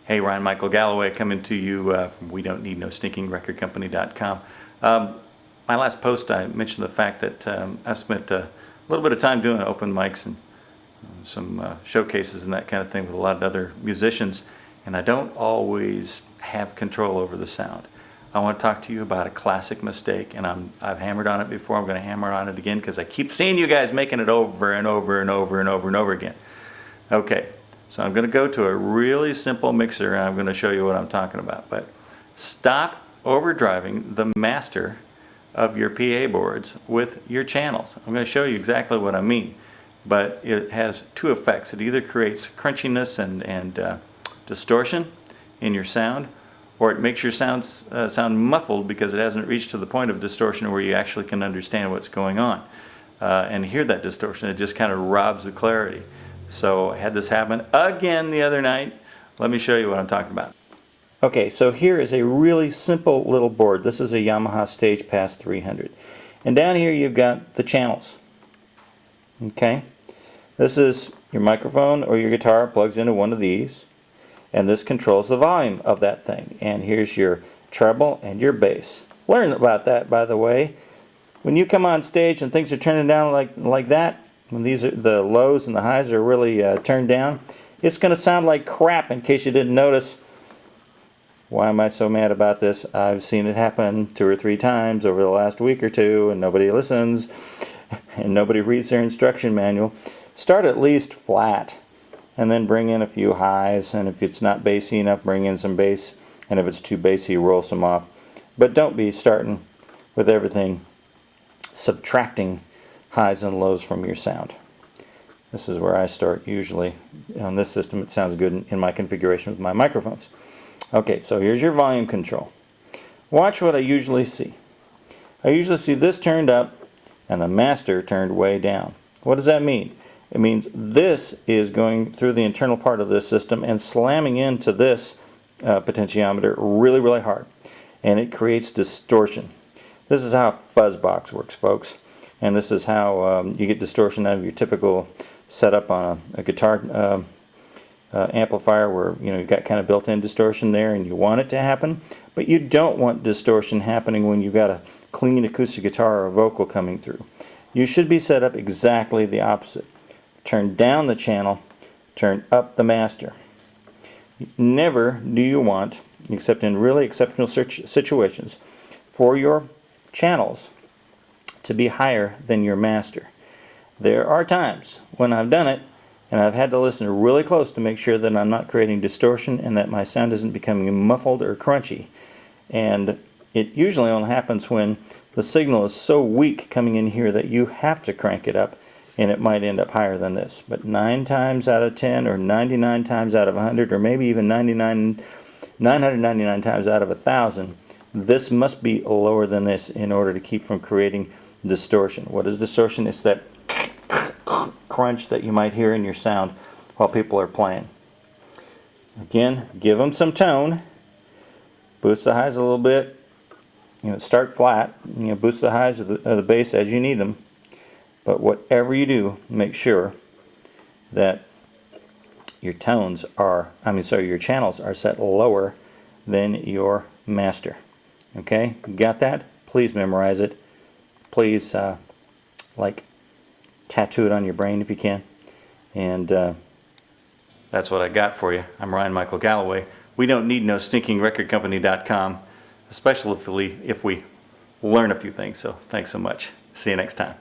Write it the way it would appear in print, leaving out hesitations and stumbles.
Hey, Ryan Michael Galloway coming to you from We Don't Need No Stinking Record Company.com. My last post, I mentioned the fact that I spent a little bit of time doing open mics and some showcases and that kind of thing with a lot of other musicians, and I don't always have control over the sound. I want to talk to you about a classic mistake, and I've hammered on it before. I'm going to hammer on it again because I keep seeing you guys making it over and over and over and over and over again. Okay, so I'm going to go to a really simple mixer and I'm going to show you what I'm talking about. But stop overdriving the master of your PA boards with your channels. I'm going to show you exactly what I mean. But it has two effects. It either creates crunchiness and distortion in your sound, or it makes your sounds sound muffled because it hasn't reached to the point of distortion where you actually can understand what's going on and hear that distortion. It just kind of robs the clarity. So I had this happen again the other night. Let me show you what I'm talking about. Okay, so here is a really simple little board. This is a Yamaha Stage Pass 300. And down here you've got the channels. Okay, this is your microphone or your guitar plugs into one of these, and this controls the volume of that thing. And here's your treble and your bass. Learn about that, by the way. When you come on stage and things are turning down like that, when these are the lows and the highs are really turned down, it's going to sound like crap. In case you didn't notice, why am I so mad about this? I've seen it happen 2 or 3 times over the last week or two, and nobody listens and nobody reads their instruction manual. Start at least flat and then bring in a few highs, and if it's not bassy enough, bring in some bass, and if it's too bassy, roll some off. But don't be starting with everything subtracting highs and lows from your sound. This is where I start usually. On this system it sounds good in my configuration with my microphones. Okay, so here's your volume control. Watch what I usually see. I usually see this turned up and the master turned way down. What does that mean? It means this is going through the internal part of this system and slamming into this potentiometer really, really hard. And it creates distortion. This is how a fuzz box works, folks. And this is how you get distortion out of your typical setup on a guitar amplifier, where you've got kind of built-in distortion there and you want it to happen, but you don't want distortion happening when you've got a clean acoustic guitar or a vocal coming through. You should be set up exactly the opposite. Turn down the channel, turn up the master. Never do you want, except in really exceptional situations, for your channels to be higher than your master. There are times when I've done it and I've had to listen really close to make sure that I'm not creating distortion and that my sound isn't becoming muffled or crunchy. And it usually only happens when the signal is so weak coming in here that you have to crank it up, and it might end up higher than this. But 9 times out of 10, or 99 times out of 100, or maybe even 999 times out of 1,000, this must be lower than this in order to keep from creating distortion. What is distortion? It's that crunch that you might hear in your sound while people are playing. Again, give them some tone. Boost the highs a little bit. Start flat. Boost the highs of the bass as you need them. But whatever you do, make sure that your tones are, your channels are set lower than your master. Okay, got that? Please memorize it. Please, tattoo it on your brain if you can. And that's what I got for you. I'm Ryan Michael Galloway. We Don't Need No Stinking Record Company.com, especially if we learn a few things. So thanks so much. See you next time.